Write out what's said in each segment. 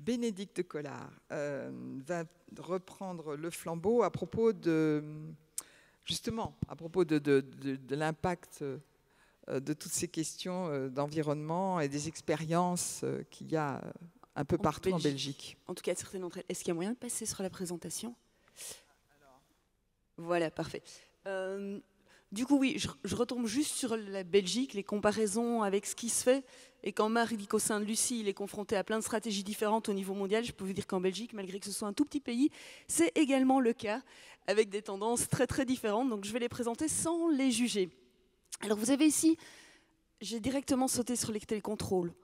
Bénédicte Collard va reprendre le flambeau à propos de, justement, à propos de l'impact de toutes ces questions d'environnement et des expériences qu'il y a un peu partout en Belgique. En tout cas, certaines d'entre elles. Est-ce qu'il y a moyen de passer sur la présentation? Voilà, parfait. Du coup, oui, je retombe juste sur la Belgique, les comparaisons avec ce qui se fait. Et quand Marc dit qu'au sein de Lucie, il est confronté à plein de stratégies différentes au niveau mondial, je peux vous dire qu'en Belgique, malgré que ce soit un tout petit pays, c'est également le cas, avec des tendances très très différentes. Donc je vais les présenter sans les juger. Alors vous avez ici, j'ai directement sauté sur les télécontrôles.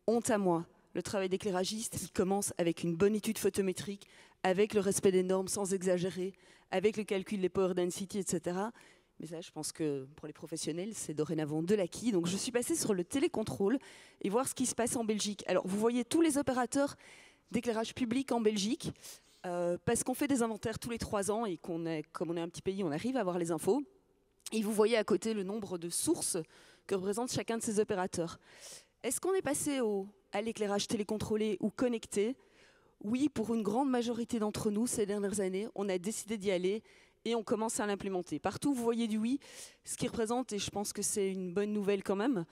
Honte à moi, le travail d'éclairagiste qui commence avec une bonne étude photométrique, avec le respect des normes sans exagérer, avec le calcul des power density, etc. Mais ça, je pense que pour les professionnels, c'est dorénavant de l'acquis. Donc je suis passée sur le télécontrôle et voir ce qui se passe en Belgique. Alors vous voyez tous les opérateurs d'éclairage public en Belgique, parce qu'on fait des inventaires tous les 3 ans et comme on est un petit pays, on arrive à avoir les infos. Et vous voyez à côté le nombre de sources que représente chacun de ces opérateurs. Est-ce qu'on est passé à l'éclairage télécontrôlé ou connecté? Oui, pour une grande majorité d'entre nous, ces dernières années, on a décidé d'y aller et on commence à l'implémenter. Partout, vous voyez du oui, ce qui représente, et je pense que c'est une bonne nouvelle quand même,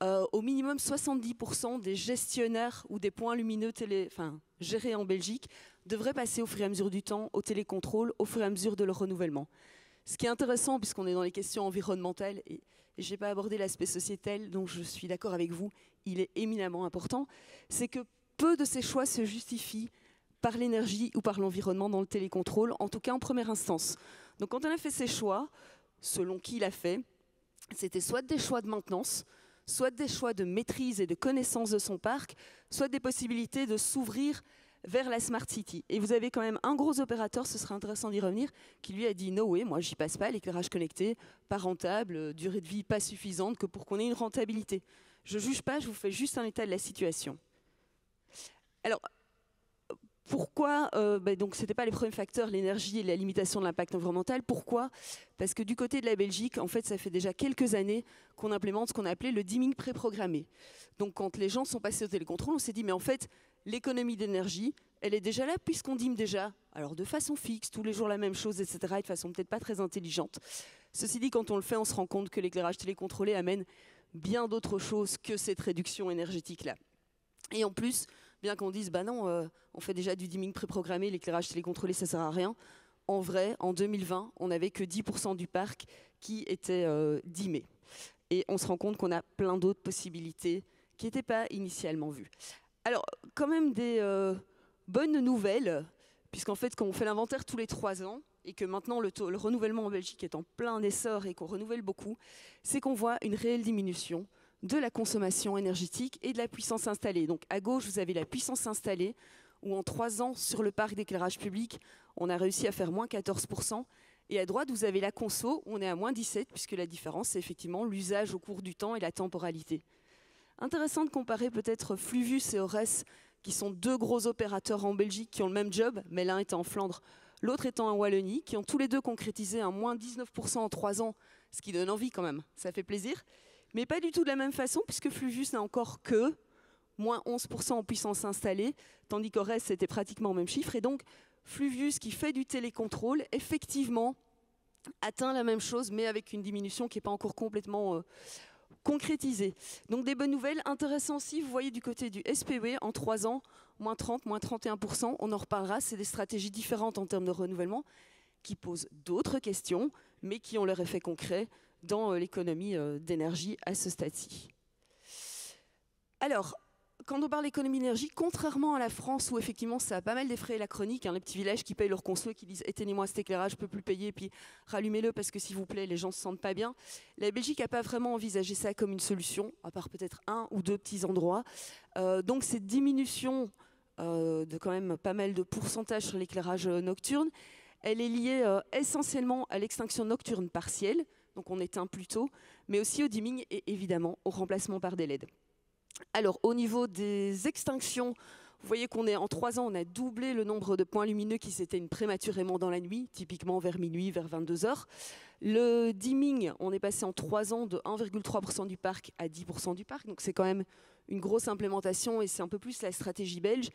au minimum 70% des gestionnaires ou des points lumineux gérés en Belgique devraient passer au fur et à mesure du temps au télécontrôle, au fur et à mesure de leur renouvellement. Ce qui est intéressant, puisqu'on est dans les questions environnementales, et je n'ai pas abordé l'aspect sociétal, donc je suis d'accord avec vous, il est éminemment important, c'est que peu de ces choix se justifient par l'énergie ou par l'environnement dans le télécontrôle, en tout cas en première instance. Donc quand on a fait ces choix, selon qui l'a fait, c'était soit des choix de maintenance, soit des choix de maîtrise et de connaissance de son parc, soit des possibilités de s'ouvrir vers la Smart City. Et vous avez quand même un gros opérateur, ce serait intéressant d'y revenir, qui lui a dit « No way, moi j'y passe pas, l'éclairage connecté, pas rentable, durée de vie pas suffisante que pour qu'on ait une rentabilité ». Je ne juge pas, je vous fais juste un état de la situation. Alors, pourquoi donc ce n'était pas les premiers facteurs, l'énergie et la limitation de l'impact environnemental. Pourquoi? Parce que du côté de la Belgique, en fait, ça fait déjà quelques années qu'on implémente ce qu'on a appelé le dimming préprogrammé. Donc quand les gens sont passés au télécontrôle, on s'est dit, mais en fait, l'économie d'énergie, elle est déjà là puisqu'on dimme déjà. Alors de façon fixe, tous les jours la même chose, etc. Et de façon peut-être pas très intelligente. Ceci dit, quand on le fait, on se rend compte que l'éclairage télécontrôlé amène bien d'autres choses que cette réduction énergétique-là. Et en plus, bien qu'on dise, bah non, on fait déjà du dimming préprogrammé, l'éclairage télécontrôlé, ça ne sert à rien. En vrai, en 2020, on n'avait que 10% du parc qui était dimmé. Et on se rend compte qu'on a plein d'autres possibilités qui n'étaient pas initialement vues. Alors, quand même des bonnes nouvelles, puisqu'en fait, quand on fait l'inventaire tous les 3 ans, et que maintenant le renouvellement en Belgique est en plein essor et qu'on renouvelle beaucoup, c'est qu'on voit une réelle diminution de la consommation énergétique et de la puissance installée. Donc à gauche, vous avez la puissance installée, où en 3 ans, sur le parc d'éclairage public, on a réussi à faire moins 14%. Et à droite, vous avez la conso, où on est à moins 17%, puisque la différence, c'est effectivement l'usage au cours du temps et la temporalité. Intéressant de comparer peut-être Fluvius et Ores, qui sont 2 gros opérateurs en Belgique qui ont le même job, mais l'un est en Flandre, l'autre étant en Wallonie, qui ont tous les deux concrétisé un moins 19% en 3 ans, ce qui donne envie quand même, ça fait plaisir. Mais pas du tout de la même façon, puisque Fluvius n'a encore que moins 11% en puissance installée, tandis qu'Ores, c'était pratiquement au même chiffre. Et donc, Fluvius, qui fait du télécontrôle, effectivement, atteint la même chose, mais avec une diminution qui n'est pas encore complètement concrétisée. Donc, des bonnes nouvelles. Intéressant aussi, vous voyez du côté du SPV, en 3 ans, moins 30, moins 31%. On en reparlera, c'est des stratégies différentes en termes de renouvellement, qui posent d'autres questions, mais qui ont leur effet concret dans l'économie d'énergie à ce stade-ci. Alors, quand on parle d'économie d'énergie, contrairement à la France où effectivement ça a pas mal défrayé la chronique, les petits villages qui payent leurs conso et qui disent éteignez-moi cet éclairage, je ne peux plus payer, puis rallumez-le parce que s'il vous plaît, les gens ne se sentent pas bien. La Belgique n'a pas vraiment envisagé ça comme une solution, à part peut-être 1 ou 2 petits endroits. Donc cette diminution de quand même pas mal de pourcentage sur l'éclairage nocturne, elle est liée essentiellement à l'extinction nocturne partielle, donc on éteint plus tôt, mais aussi au dimming et évidemment au remplacement par des LED. Alors au niveau des extinctions, vous voyez qu'on est en 3 ans, on a doublé le nombre de points lumineux qui s'éteignent prématurément dans la nuit, typiquement vers minuit, vers 22h. Le dimming, on est passé en 3 ans de 1,3% du parc à 10% du parc, donc c'est quand même une grosse implémentation et c'est un peu plus la stratégie belge.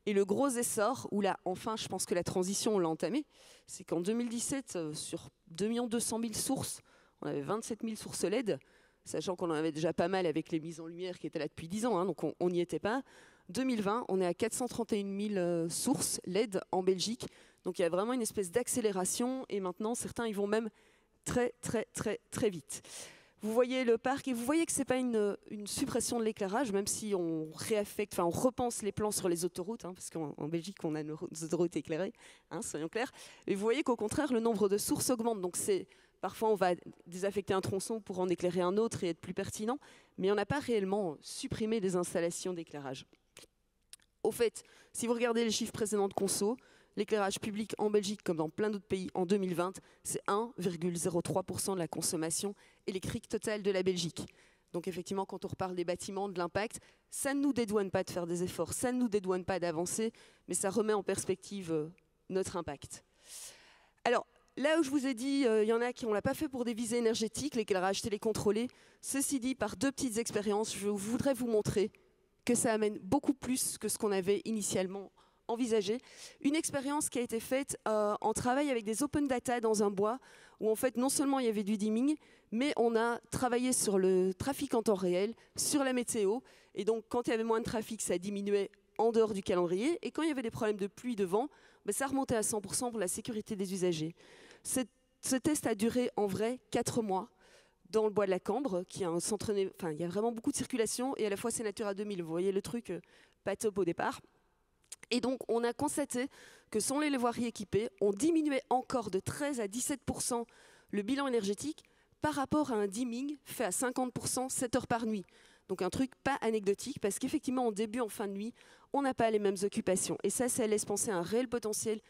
Et le gros essor, où là, enfin, je pense que la transition, on l'a entamée, c'est qu'en 2017, sur 2 200 000 sources, on avait 27 000 sources LED, sachant qu'on en avait déjà pas mal avec les mises en lumière qui étaient là depuis 10 ans, hein, donc on n'y était pas. 2020, on est à 431 000 sources LED en Belgique, donc il y a vraiment une espèce d'accélération, et maintenant, certains, ils vont même très, très, très, très vite. Vous voyez le parc et vous voyez que ce n'est pas une suppression de l'éclairage, même si on réaffecte, enfin on repense les plans sur les autoroutes, hein, parce qu'en Belgique on a nos autoroutes éclairées, hein, soyons clairs. Et vous voyez qu'au contraire le nombre de sources augmente. Donc parfois on va désaffecter un tronçon pour en éclairer un autre et être plus pertinent, mais on n'a pas réellement supprimé des installations d'éclairage. Au fait, si vous regardez les chiffres précédents de Conso, l'éclairage public en Belgique, comme dans plein d'autres pays, en 2020, c'est 1,03% de la consommation électrique totale de la Belgique. Donc effectivement, quand on reparle des bâtiments, de l'impact, ça ne nous dédouane pas de faire des efforts, ça ne nous dédouane pas d'avancer, mais ça remet en perspective notre impact. Alors, là où je vous ai dit, il y en a qui ne l'a pas fait pour des visées énergétiques, l'éclairage télécontrôlé. Ceci dit, par 2 petites expériences, je voudrais vous montrer que ça amène beaucoup plus que ce qu'on avait initialement envisagé. Une expérience qui a été faite en travail avec des open data dans un bois, où en fait non seulement il y avait du dimming, mais on a travaillé sur le trafic en temps réel, sur la météo, et donc quand il y avait moins de trafic, ça diminuait en dehors du calendrier, et quand il y avait des problèmes de pluie, de vent, ben, ça remontait à 100% pour la sécurité des usagers. Ce test a duré en vrai 4 mois, dans le bois de la Cambre, qui est un centre, enfin il y a vraiment beaucoup de circulation, et à la fois c'est Natura 2000, vous voyez le truc, pas top au départ. Et donc, on a constaté que sans les voiries équipées, on diminuait encore de 13 à 17% le bilan énergétique par rapport à un dimming fait à 50% 7 heures par nuit. Donc un truc pas anecdotique, parce qu'effectivement, en début, en fin de nuit, on n'a pas les mêmes occupations. Et ça laisse penser à un réel potentiel,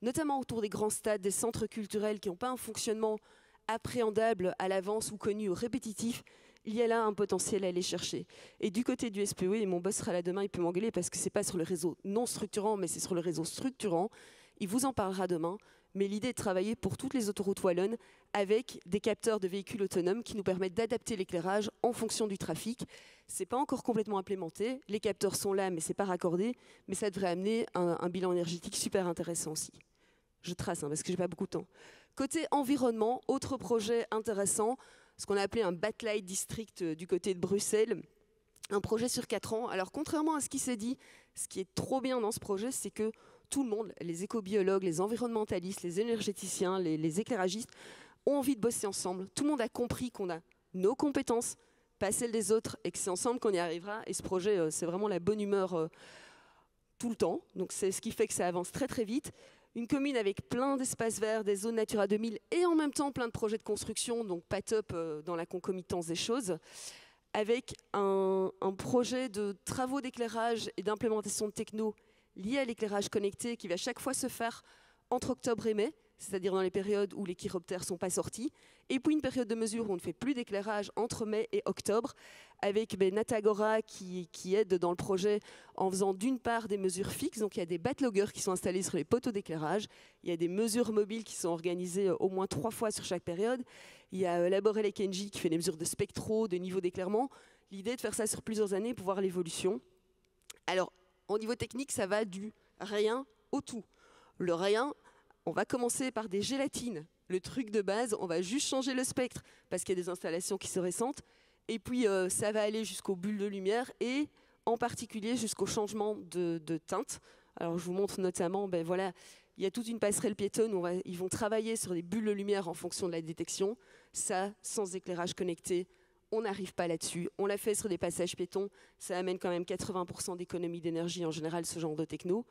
notamment autour des grands stades, des centres culturels qui n'ont pas un fonctionnement appréhendable à l'avance ou connu ou répétitif. Il y a là un potentiel à aller chercher. Et du côté du SPE, et mon boss sera là demain, il peut m'engueuler parce que ce n'est pas sur le réseau non structurant, mais c'est sur le réseau structurant. Il vous en parlera demain. Mais l'idée est de travailler pour toutes les autoroutes wallonnes avec des capteurs de véhicules autonomes qui nous permettent d'adapter l'éclairage en fonction du trafic. Ce n'est pas encore complètement implémenté. Les capteurs sont là, mais ce n'est pas raccordé. Mais ça devrait amener un bilan énergétique super intéressant aussi. Je trace, hein, parce que je n'ai pas beaucoup de temps. Côté environnement, autre projet intéressant, ce qu'on a appelé un Backlight District du côté de Bruxelles, un projet sur 4 ans. Alors contrairement à ce qui s'est dit, ce qui est trop bien dans ce projet, c'est que tout le monde, les écobiologues, les environnementalistes, les énergéticiens, les éclairagistes, ont envie de bosser ensemble. Tout le monde a compris qu'on a nos compétences, pas celles des autres, et que c'est ensemble qu'on y arrivera. Et ce projet, c'est vraiment la bonne humeur tout le temps. Donc c'est ce qui fait que ça avance très très vite. Une commune avec plein d'espaces verts, des zones Natura 2000 et en même temps plein de projets de construction, donc pas top dans la concomitance des choses, avec un projet de travaux d'éclairage et d'implémentation de techno liés à l'éclairage connecté qui va chaque fois se faire entre octobre et mai, c'est-à-dire dans les périodes où les chiroptères ne sont pas sortis, et puis une période de mesure où on ne fait plus d'éclairage entre mai et octobre, avec Natagora qui aide dans le projet en faisant d'une part des mesures fixes, donc il y a des battloggers qui sont installés sur les poteaux d'éclairage, il y a des mesures mobiles qui sont organisées au moins 3 fois sur chaque période, il y a Laborel et Kenji qui fait des mesures de spectro, de niveau d'éclairement. L'idée est de faire ça sur plusieurs années pour voir l'évolution. Alors, au niveau technique, ça va du rien au tout. Le rien, on va commencer par des gélatines. Le truc de base, on va juste changer le spectre parce qu'il y a des installations qui sont récentes. Et puis, ça va aller jusqu'aux bulles de lumière et en particulier jusqu'au changement de teinte. Alors, je vous montre notamment, ben voilà, il y a toute une passerelle piétonne où ils vont travailler sur des bulles de lumière en fonction de la détection. Ça, sans éclairage connecté, on n'arrive pas là-dessus. On l'a fait sur des passages piétons. Ça amène quand même 80% d'économie d'énergie en général, ce genre de techno.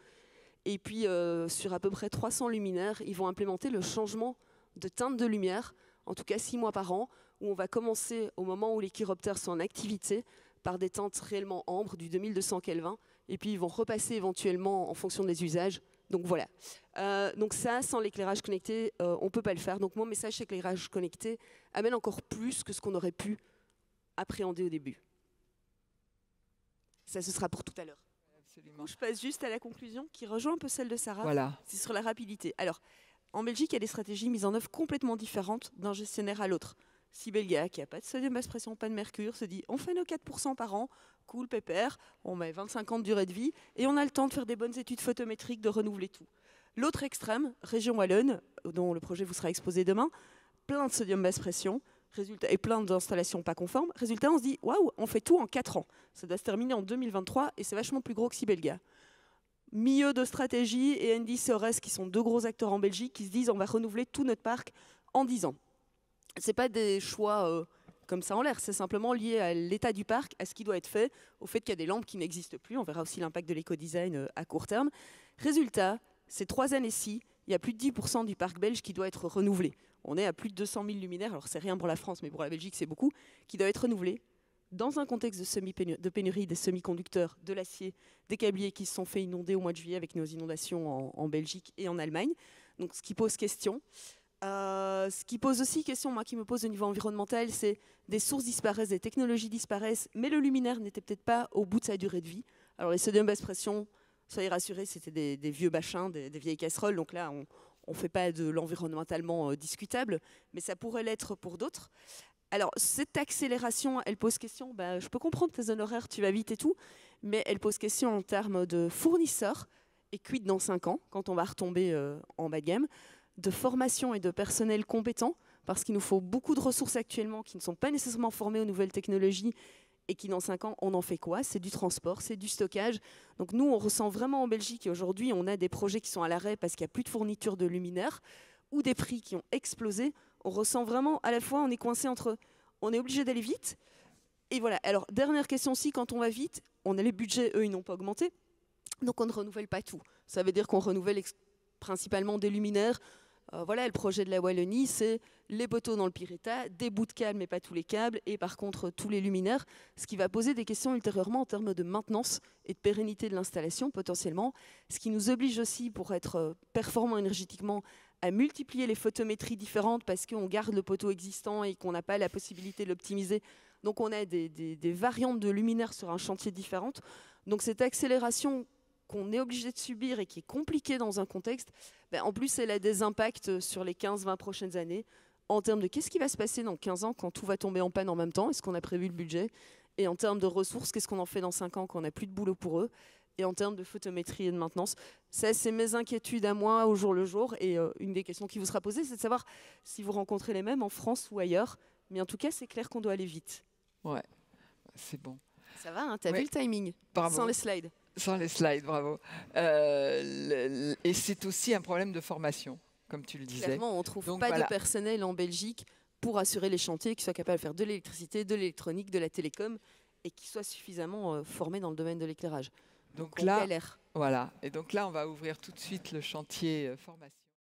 Et puis, sur à peu près 300 luminaires, ils vont implémenter le changement de teinte de lumière, en tout cas 6 mois par an, où on va commencer au moment où les chiroptères sont en activité, par des teintes réellement ambre, du 2200 Kelvin, et puis ils vont repasser éventuellement en fonction des usages. Donc voilà. Donc ça, sans l'éclairage connecté, on ne peut pas le faire. Donc mon message, c'est que l'éclairage connecté amène encore plus que ce qu'on aurait pu appréhender au début. Ça, ce sera pour tout à l'heure. Absolument. Je passe juste à la conclusion qui rejoint un peu celle de Sarah. Voilà. C'est sur la rapidité. Alors, en Belgique, il y a des stratégies mises en œuvre complètement différentes d'un gestionnaire à l'autre. Sibelga, qui n'a pas de sodium basse pression, pas de mercure, se dit on fait nos 4% par an, cool, pépère, on met 25 ans de durée de vie et on a le temps de faire des bonnes études photométriques, de renouveler tout. L'autre extrême, région Wallonne, dont le projet vous sera exposé demain, plein de sodium basse pression, résultat, et plein d'installations pas conformes. Résultat, on se dit waouh, on fait tout en 4 ans. Ça doit se terminer en 2023 et c'est vachement plus gros que Sibelga. Milieu de stratégie et Endy Seores, qui sont 2 gros acteurs en Belgique, qui se disent on va renouveler tout notre parc en 10 ans. Ce n'est pas des choix comme ça en l'air, c'est simplement lié à l'état du parc, à ce qui doit être fait, au fait qu'il y a des lampes qui n'existent plus. On verra aussi l'impact de l'éco-design à court terme. Résultat, ces 3 années-ci, il y a plus de 10% du parc belge qui doit être renouvelé. On est à plus de 200 000 luminaires, alors c'est rien pour la France, mais pour la Belgique c'est beaucoup, qui doit être renouvelé dans un contexte de pénurie des semi-conducteurs, de l'acier, des câbliers qui se sont fait inonder au mois de juillet avec nos inondations en Belgique et en Allemagne. Donc ce qui pose question. Ce qui pose aussi question, moi qui me pose au niveau environnemental, c'est des sources disparaissent, des technologies disparaissent, mais le luminaire n'était peut-être pas au bout de sa durée de vie. Alors les sodium basse pression, soyez rassurés, c'était des vieux bachins, des vieilles casseroles, donc là on ne fait pas de l'environnementalement discutable, mais ça pourrait l'être pour d'autres. Alors cette accélération, elle pose question, je peux comprendre tes honoraires, tu vas vite et tout, mais elle pose question en termes de fournisseurs, et quid dans 5 ans, quand on va retomber en bas de gamme, de formation et de personnel compétent, parce qu'il nous faut beaucoup de ressources actuellement qui ne sont pas nécessairement formées aux nouvelles technologies et qui dans 5 ans, on en fait quoi? C'est du transport, c'est du stockage. Donc nous, on ressent vraiment en Belgique, et aujourd'hui, on a des projets qui sont à l'arrêt parce qu'il n'y a plus de fourniture de luminaires ou des prix qui ont explosé. On ressent vraiment, à la fois, on est coincé entre, on est obligé d'aller vite. Et voilà. Alors, dernière question aussi, quand on va vite, on a les budgets, eux, ils n'ont pas augmenté. Donc on ne renouvelle pas tout. Ça veut dire qu'on renouvelle principalement des luminaires. Voilà, le projet de la Wallonie, c'est les poteaux dans le pire état, des bouts de câbles, mais pas tous les câbles, et par contre tous les luminaires, ce qui va poser des questions ultérieurement en termes de maintenance et de pérennité de l'installation potentiellement, ce qui nous oblige aussi, pour être performant énergétiquement, à multiplier les photométries différentes parce qu'on garde le poteau existant et qu'on n'a pas la possibilité de l'optimiser. Donc on a des variantes de luminaires sur un chantier différentes. Donc cette accélération qu'on est obligé de subir et qui est compliquée dans un contexte, en plus elle a des impacts sur les 15-20 prochaines années en termes de qu'est-ce qui va se passer dans 15 ans quand tout va tomber en panne en même temps, est-ce qu'on a prévu le budget, et en termes de ressources, qu'est-ce qu'on en fait dans 5 ans quand on n'a plus de boulot pour eux, et en termes de photométrie et de maintenance. Ça, c'est mes inquiétudes à moi au jour le jour, et une des questions qui vous sera posée, c'est de savoir si vous rencontrez les mêmes en France ou ailleurs, mais en tout cas c'est clair qu'on doit aller vite. Ouais, c'est bon. Ça va, hein, t'as vu le timing? Bravo. Sans les slides. Sans les slides, bravo. Et c'est aussi un problème de formation, comme tu le disais. Clairement, on ne trouve pas de personnel en Belgique pour assurer les chantiers, qui soit capable de faire de l'électricité, de l'électronique, de la télécom, et qui soit suffisamment formé dans le domaine de l'éclairage. Donc là, voilà. Et donc là, on va ouvrir tout de suite le chantier formation.